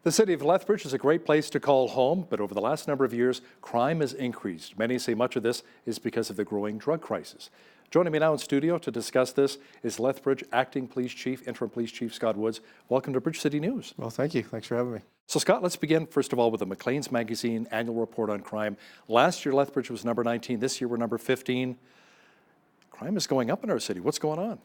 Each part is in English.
The city of Lethbridge is a great place to call home, but over the last number of years, crime has increased. Many say much of this is because of the growing drug crisis. Joining me now in studio to discuss this is Lethbridge Acting Police Chief, Interim Police Chief Scott Woods. Welcome to Bridge City News. Well, thank you. Thanks for having me. So Scott, let's begin first of all with the MACLEAN'S magazine annual report on crime. Last year, Lethbridge was number 19. This year, we're number 15. Crime is going up in our city. What's going on?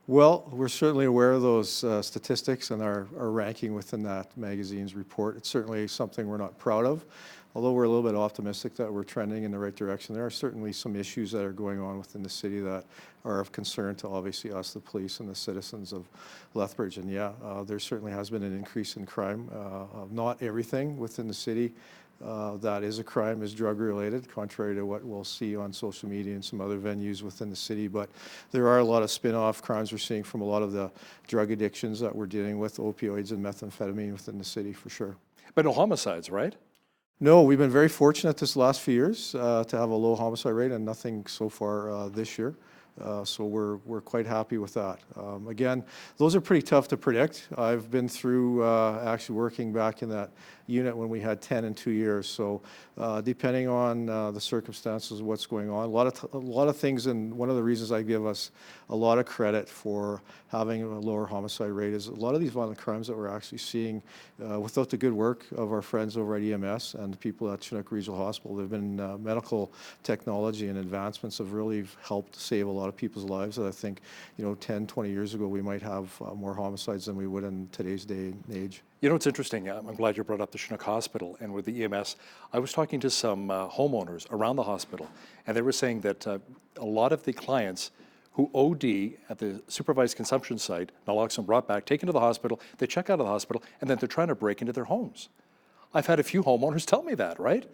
Well, we're certainly aware of those statistics and our ranking within that magazine's report. It's certainly something we're not proud of, although we're a little bit optimistic that we're trending in the right direction. There are certainly some issues that are going on within the city that are of concern to obviously us, the police, and the citizens of Lethbridge. And yeah, there certainly has been an increase in crime. Not everything within the city that is a crime is drug related, contrary to what we'll see on social media and some other venues within the city. But there are a lot of spin-off crimes we're seeing from a lot of the drug addictions that we're dealing with, opioids and methamphetamine within the city for sure. But no homicides, right? No, we've been very fortunate this last few years to have a low homicide rate and nothing so far this year. So we're quite happy with that. Again, those are pretty tough to predict. I've been through actually working back in that unit when we had 10 in 2 years. So depending on the circumstances of what's going on, a lot of things, and one of the reasons I give us a lot of credit for having a lower homicide rate is a lot of these violent crimes that we're actually seeing without the good work of our friends over at EMS and the people at Chinook Regional Hospital. There have been medical technology and advancements have really helped save a lot of people's lives that I think, 10, 20 years ago, we might have more homicides than we would in today's day and age. You know, it's interesting. I'm glad you brought up the Chinook Hospital and with the EMS. I was talking to some homeowners around the hospital, and they were saying that a lot of the clients who OD at the supervised consumption site, naloxone brought back, taken to the hospital, they check out of the hospital, and then they're trying to break into their homes. I've had a few homeowners tell me that, right?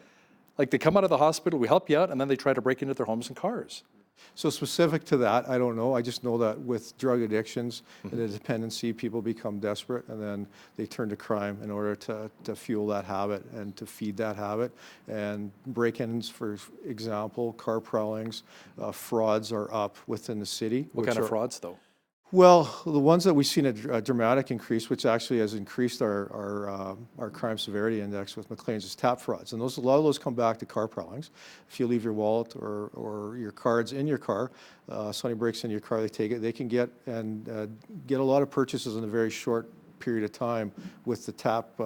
Like they come out of the hospital, we help you out, and then they try to break into their homes and cars. So specific to that, I don't know. I just know that with drug addictions and the dependency, people become desperate and then they turn to crime in order to fuel that habit and to feed that habit. And break-ins, for example, car prowlings, frauds are up within the city. What kind of frauds, though? Well, the ones that we've seen a dramatic increase, which actually has increased our crime severity index with MACLEAN'S, is tap frauds. And a lot of those come back to car prowlings. If you leave your wallet or your cards in your car, somebody breaks into your car, they take it, they can get a lot of purchases in a very short period of time with the tap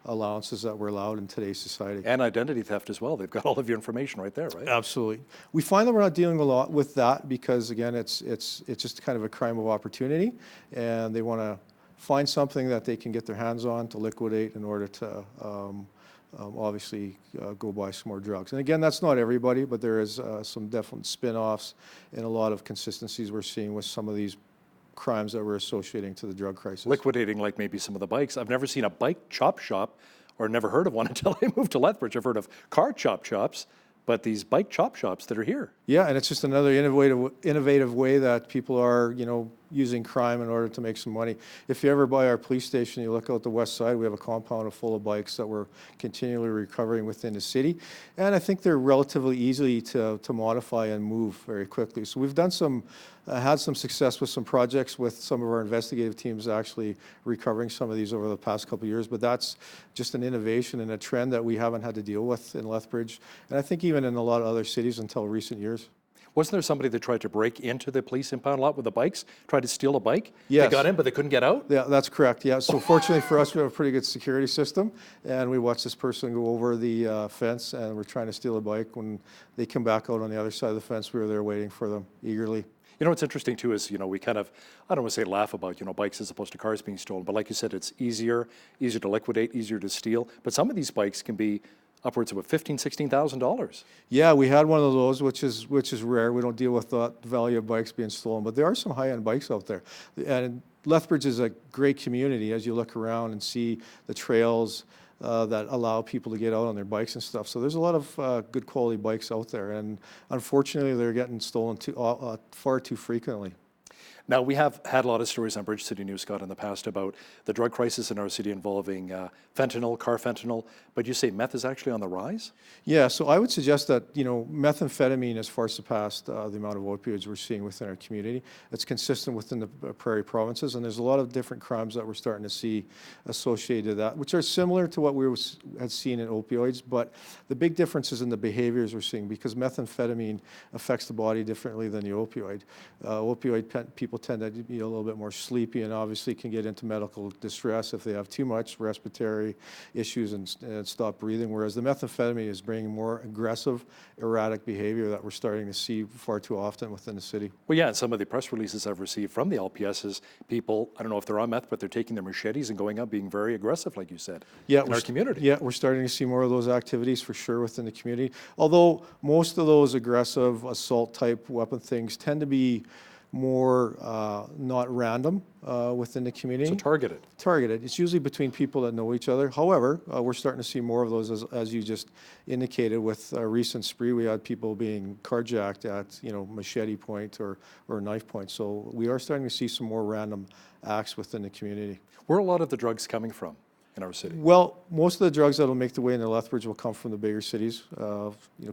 allowances that were allowed in today's society. And identity theft as well. They've got all of your information right there, right? Absolutely. We find that we're not dealing a lot with that because, again, it's just kind of a crime of opportunity, and they want to find something that they can get their hands on to liquidate in order to obviously go buy some more drugs. And again, that's not everybody, but there is some definite spin-offs and a lot of consistencies we're seeing with some of these crimes that we're associating to the drug crisis. Liquidating like maybe some of the bikes. I've never seen a bike chop shop, or never heard of one until I moved to Lethbridge. I've heard of car chop shops, but these bike chop shops that are here. Yeah, and it's just another innovative way that people are, using crime in order to make some money. If you ever by our police station, you look out the west side, we have a compound full of bikes that we're continually recovering within the city. And I think they're relatively easy to modify and move very quickly. So we've done had some success with some projects with some of our investigative teams actually recovering some of these over the past couple of years, but that's just an innovation and a trend that we haven't had to deal with in Lethbridge, and I think even in a lot of other cities until recent years. Wasn't there somebody that tried to break into the police impound lot with the bikes, tried to steal a bike? Yes. They got in, but they couldn't get out? Yeah, that's correct. Yeah, so fortunately for us, we have a pretty good security system, and we watched this person go over the fence, and we're trying to steal a bike. When they come back out on the other side of the fence, we were there waiting for them eagerly. You know, what's interesting too is, we kind of, I don't want to say laugh about, bikes as opposed to cars being stolen, but like you said, it's easier to liquidate, easier to steal. But some of these bikes can be upwards of $15,000, $16,000. Yeah, we had one of those, which is rare. We don't deal with the value of bikes being stolen, but there are some high-end bikes out there. And Lethbridge is a great community as you look around and see the trails that allow people to get out on their bikes and stuff. So there's a lot of good quality bikes out there, and unfortunately, they're getting stolen far too frequently. Now, we have had a lot of stories on Bridge City News, Scott, in the past about the drug crisis in our city involving fentanyl, carfentanil, but you say meth is actually on the rise? Yeah, so I would suggest that, methamphetamine has far surpassed the amount of opioids we're seeing within our community. It's consistent within the prairie provinces, and there's a lot of different crimes that we're starting to see associated to that, which are similar to what we had seen in opioids, but the big difference is in the behaviors we're seeing, because methamphetamine affects the body differently than the opioid. People tend to be a little bit more sleepy and obviously can get into medical distress if they have too much respiratory issues and stop breathing, whereas the methamphetamine is bringing more aggressive, erratic behavior that we're starting to see far too often within the city. Well, yeah, and some of the press releases I've received from the LPS is people, I don't know if they're on meth, but they're taking their machetes and going out being very aggressive, like you said, in our community. Yeah, we're starting to see more of those activities for sure within the community. Although most of those aggressive assault-type weapon things tend to be more not random within the community. So targeted. Targeted. It's usually between people that know each other. However, we're starting to see more of those, as you just indicated, with a recent spree. We had people being carjacked at machete point or knife point. So we are starting to see some more random acts within the community. Where are a lot of the drugs coming from in our city? Well, most of the drugs that will make the way into Lethbridge will come from the bigger cities,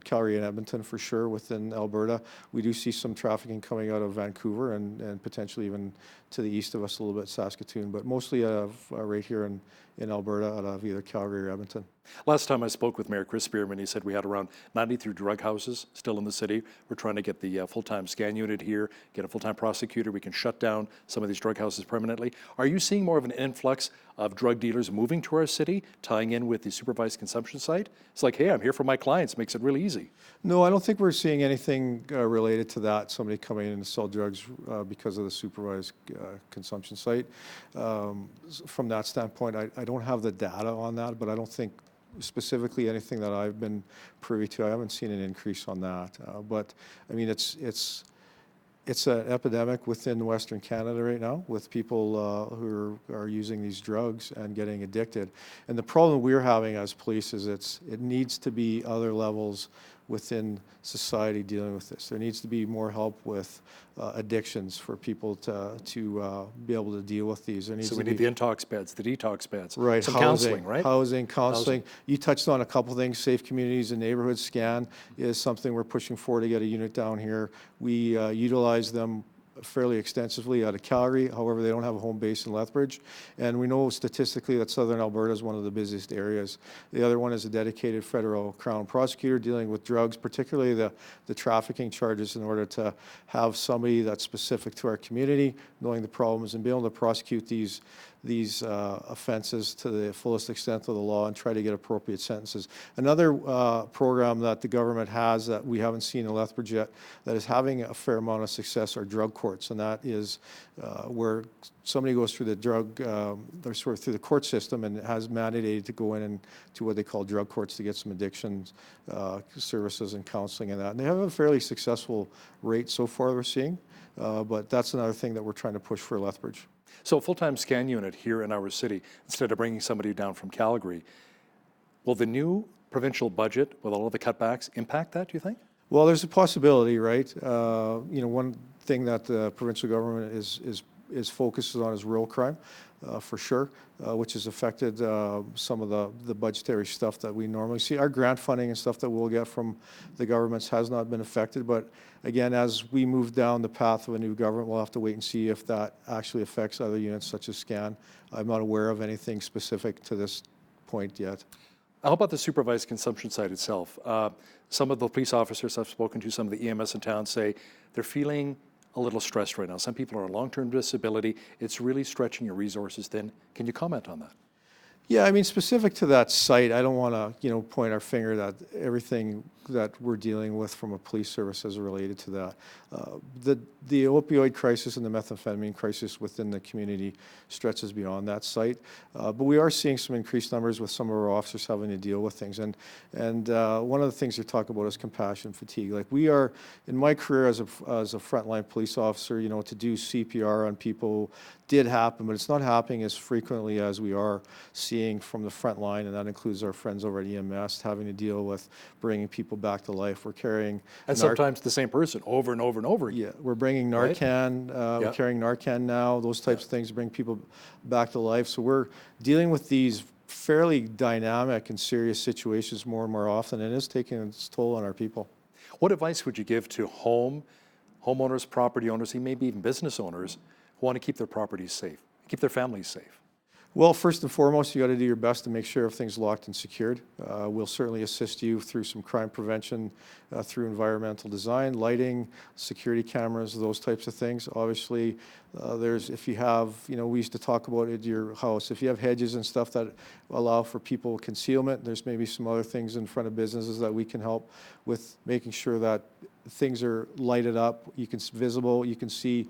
Calgary and Edmonton for sure within Alberta. We do see some trafficking coming out of Vancouver and potentially even to the east of us a little bit, Saskatoon, but mostly right here in Alberta out of either Calgary or Edmonton. Last time I spoke with Mayor Chris Spearman, he said we had around 93 drug houses still in the city. We're trying to get the full-time scan unit here, get a full-time prosecutor. We can shut down some of these drug houses permanently. Are you seeing more of an influx of drug dealers moving to our city, tying in with the supervised consumption site? It's like, hey, I'm here for my clients. Makes it really easy. No, I don't think we're seeing anything related to that, somebody coming in to sell drugs because of the supervised consumption site. From that standpoint, I don't have the data on that, but I don't think specifically anything that I've been privy to. I haven't seen an increase on that. But I mean, it's an epidemic within Western Canada right now with people who are using these drugs and getting addicted. And the problem we're having as police is it needs to be other levels within society dealing with this. There needs to be more help with addictions for people to be able to deal with these. So we need the intox beds, the detox beds, right? Some Housing, counseling, right? Housing, counseling. You touched on a couple things. Safe communities and neighborhood scan is something we're pushing for to get a unit down here. We utilize them fairly extensively out of Calgary. However, they don't have a home base in Lethbridge. And we know statistically that Southern Alberta is one of the busiest areas. The other one is a dedicated federal Crown prosecutor dealing with drugs, particularly the trafficking charges, in order to have somebody that's specific to our community, knowing the problems and be able to prosecute these offenses to the fullest extent of the law and try to get appropriate sentences. Another program that the government has that we haven't seen in Lethbridge yet that is having a fair amount of success are drug courts, and that is where somebody goes through the through the court system and has mandated to go in and to what they call drug courts to get some addictions services and counseling and that. And they have a fairly successful rate so far we're seeing, but that's another thing that we're trying to push for Lethbridge. So a full-time scan unit here in our city, instead of bringing somebody down from Calgary, will the new provincial budget, with all of the cutbacks, impact that, do you think? Well, there's a possibility, right? One thing that the provincial government is focused on is rural crime, for sure, which has affected some of the budgetary stuff that we normally see. Our grant funding and stuff that we'll get from the governments has not been affected, but again, as we move down the path of a new government, we'll have to wait and see if that actually affects other units such as SCAN. I'm not aware of anything specific to this point yet. How about the supervised consumption site itself? Some of the police officers I've spoken to, some of the EMS in town say they're feeling a little stressed right now. Some people are on long-term disability. It's really stretching your resources thin. Can you comment on that? Yeah, I mean, specific to that site, I don't want to, point our finger that everything that we're dealing with from a police service is related to that. The opioid crisis and the methamphetamine crisis within the community stretches beyond that site. But we are seeing some increased numbers with some of our officers having to deal with things. And one of the things you talk about is compassion fatigue. Like we are, in my career as a frontline police officer, to do CPR on people did happen, but it's not happening as frequently as we are seeing from the front line, and that includes our friends over at EMS having to deal with bringing people back to life. We're carrying And sometimes the same person over and over and over again. yeah, we're bringing Narcan. We're carrying Narcan now. Those types of things to bring people back to life. So we're dealing with these fairly dynamic and serious situations more and more often, and it is taking its toll on our people. What advice would you give to homeowners, property owners, and maybe even business owners who want to keep their properties safe, keep their families safe? Well, first and foremost, you got to do your best to make sure everything's locked and secured. We'll certainly assist you through some crime prevention, through environmental design, lighting, security cameras, those types of things. Obviously, if you have, we used to talk about at your house, if you have hedges and stuff that allow for people concealment, there's maybe some other things in front of businesses that we can help with making sure that things are lighted up, visible, you can see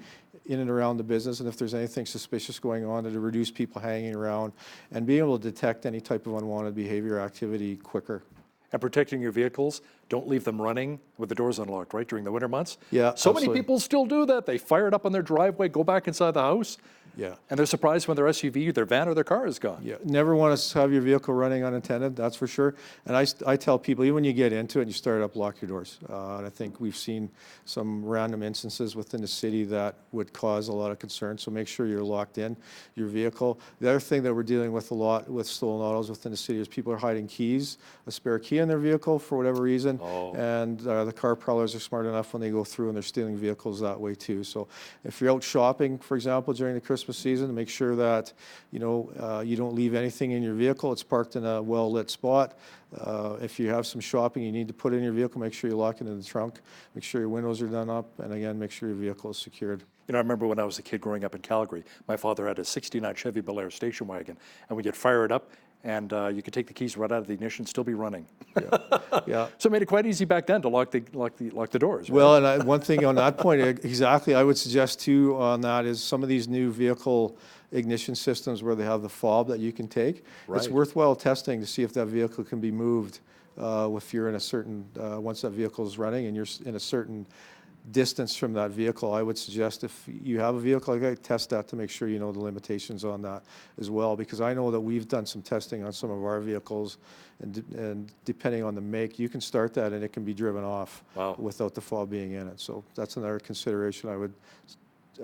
in and around the business, and if there's anything suspicious going on, to reduce people hanging around and being able to detect any type of unwanted behavior or activity quicker. And protecting your vehicles, don't leave them running with the doors unlocked, right, during the winter months? Yeah, so absolutely. many people still do that. They fire it up on their driveway, go back inside the house, Yeah. and they're surprised when their SUV, their van, or their car is gone. Yeah, never want to have your vehicle running unattended, that's for sure. And I tell people, even when you get into it and you start it up, lock your doors. And I think we've seen some random instances within the city that would cause a lot of concern, so make sure you're locked in your vehicle. The other thing that we're dealing with a lot with stolen autos within the city is people are hiding keys, a spare key in their vehicle for whatever reason, and the car prowlers are smart enough when they go through and they're stealing vehicles that way too. So if you're out shopping, for example, during the Christmas season, make sure that you don't leave anything in your vehicle. It's parked in a well-lit spot. If you have some shopping you need to put in your vehicle, make sure you lock it in the trunk. Make sure your windows are done up, and again, make sure your vehicle is secured. I remember when I was a kid growing up in Calgary, my father had a '69 Chevy Bel Air station wagon, and we could fire it up, and you could take the keys right out of the ignition, still be running. Yeah. So it made it quite easy back then to lock the doors. Right? Well, and one thing on that point, exactly, I would suggest too on that is some of these new vehicle ignition systems where they have the fob that you can take. Right. It's worthwhile testing to see if that vehicle can be moved if you're in a certain, once that vehicle is running and you're in a certain distance from that vehicle. I would suggest if you have a vehicle like that, test that to make sure you know the limitations on that as well, because I know that we've done some testing on some of our vehicles, and depending on the make, you can start that and it can be driven off without the fob being in it. So that's another consideration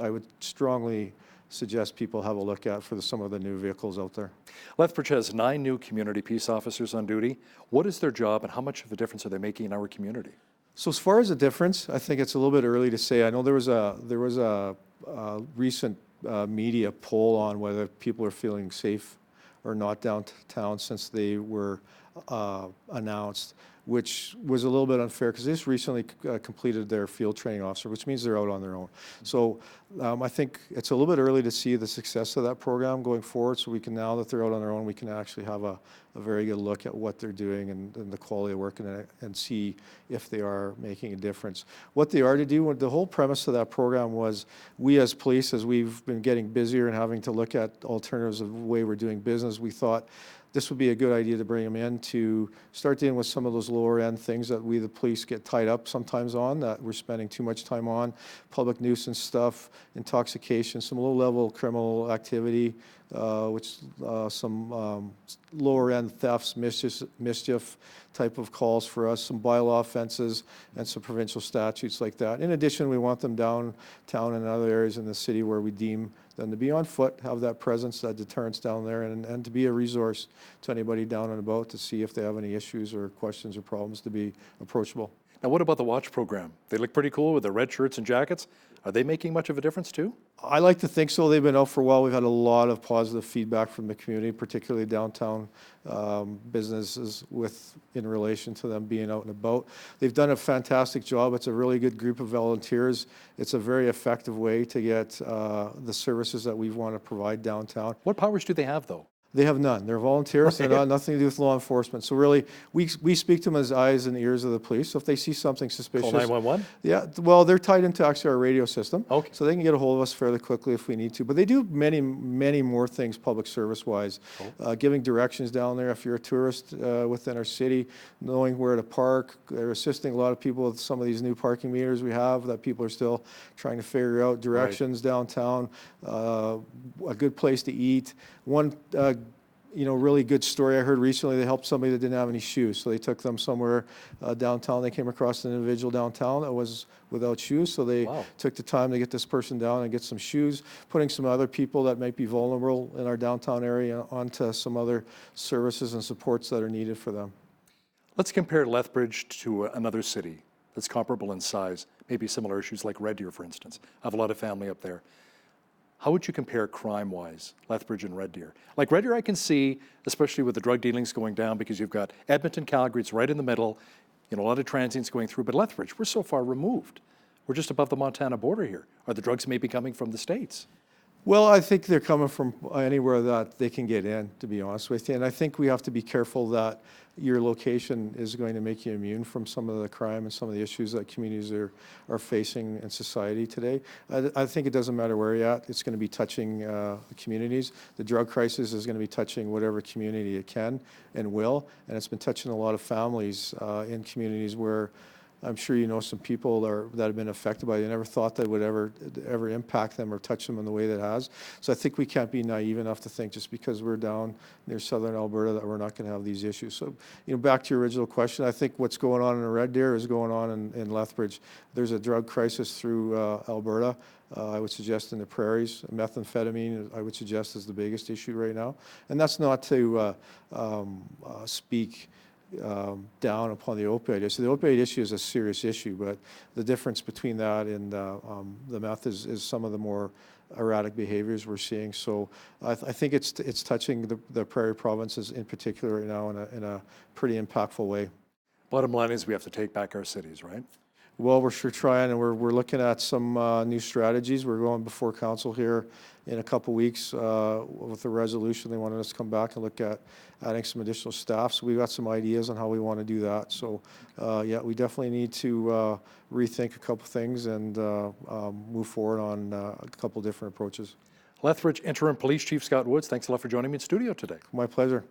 I would strongly suggest people have a look at for some of the new vehicles out there. Lethbridge has 9 new community peace officers on duty. What is their job, and how much of a difference are they making in our community? So as far as the difference, I think it's a little bit early to say. I know there was a recent media poll on whether people are feeling safe or not downtown since they were announced, which was a little bit unfair because they just recently completed their field training officer, which means they're out on their own. So I think it's a little bit early to see the success of that program going forward, so we can, now that they're out on their own, we can actually have a very good look at what they're doing and the quality of work and see if they are making a difference. What they are to do, the whole premise of that program was we as police, as we've been getting busier and having to look at alternatives of the way we're doing business, we thought this would be a good idea to bring them in to start dealing with some of those lower end things that we, the police, get tied up sometimes on, that we're spending too much time on, public nuisance stuff, intoxication, some low level criminal activity, some lower end thefts, mischief type of calls for us, some bylaw offenses, and some provincial statutes like that. In addition, we want them downtown and other areas in the city where we deem them to be on foot, have that presence, that deterrence down there, and to be a resource to anybody down and about to see if they have any issues or questions or problems, to be approachable. Now, what about the watch program? They look pretty cool with their red shirts and jackets. Are they making much of a difference too? I like to think so. They've been out for a while. We've had a lot of positive feedback from the community, particularly downtown businesses in relation to them being out and about. They've done a fantastic job. It's a really good group of volunteers. It's a very effective way to get the services that we want to provide downtown. What powers do they have though? They have none. They're volunteers. They're not nothing to do with law enforcement. So really, we speak to them as eyes and ears of the police. So if they see something suspicious, Call 911? yeah. Well, they're tied into actually our radio system. Okay. So they can get a hold of us fairly quickly if we need to. But they do many more things public service wise, giving directions down there if you're a tourist within our city, knowing where to park. They're assisting a lot of people with some of these new parking meters we have that people are still trying to figure out. Directions downtown, a good place to eat. One really good story I heard recently, they helped somebody that didn't have any shoes. So they took them somewhere downtown. They came across an individual downtown that was without shoes. So they took the time to get this person down and get some shoes, putting some other people that might be vulnerable in our downtown area onto some other services and supports that are needed for them. Let's compare Lethbridge to another city that's comparable in size, maybe similar issues like Red Deer, for instance. I have a lot of family up there. How would you compare crime-wise, Lethbridge and Red Deer? Like Red Deer, I can see, especially with the drug dealings going down, because you've got Edmonton, Calgary, it's right in the middle, a lot of transients going through. But Lethbridge, we're so far removed. We're just above the Montana border here. Are the drugs maybe coming from the States? Well, I think they're coming from anywhere that they can get in, to be honest with you. And I think we have to be careful that your location is going to make you immune from some of the crime and some of the issues that communities are facing in society today. I think it doesn't matter where you're at. It's going to be touching the communities. The drug crisis is going to be touching whatever community it can and will. And it's been touching a lot of families in communities where I'm sure you know some people that have been affected by it. They never thought that would ever impact them or touch them in the way that it has. So I think we can't be naive enough to think just because we're down near southern Alberta that we're not going to have these issues. So, back to your original question, I think what's going on in Red Deer is going on in Lethbridge. There's a drug crisis through Alberta. I would suggest in the prairies. Methamphetamine, I would suggest, is the biggest issue right now. And that's not to speak down upon the opioid issue. The opioid issue is a serious issue, but the difference between that and the meth is some of the more erratic behaviors we're seeing. So I think it's touching the prairie provinces in particular right now in a pretty impactful way. Bottom line is we have to take back our cities, right? Well, we're sure trying, and we're looking at some new strategies. We're going before council here in a couple weeks with a resolution. They wanted us to come back and look at adding some additional staff. So we've got some ideas on how we want to do that. So yeah, we definitely need to rethink a couple things and move forward on a couple different approaches. Lethbridge Interim Police Chief Scott Woods, thanks a lot for joining me in studio today. My pleasure.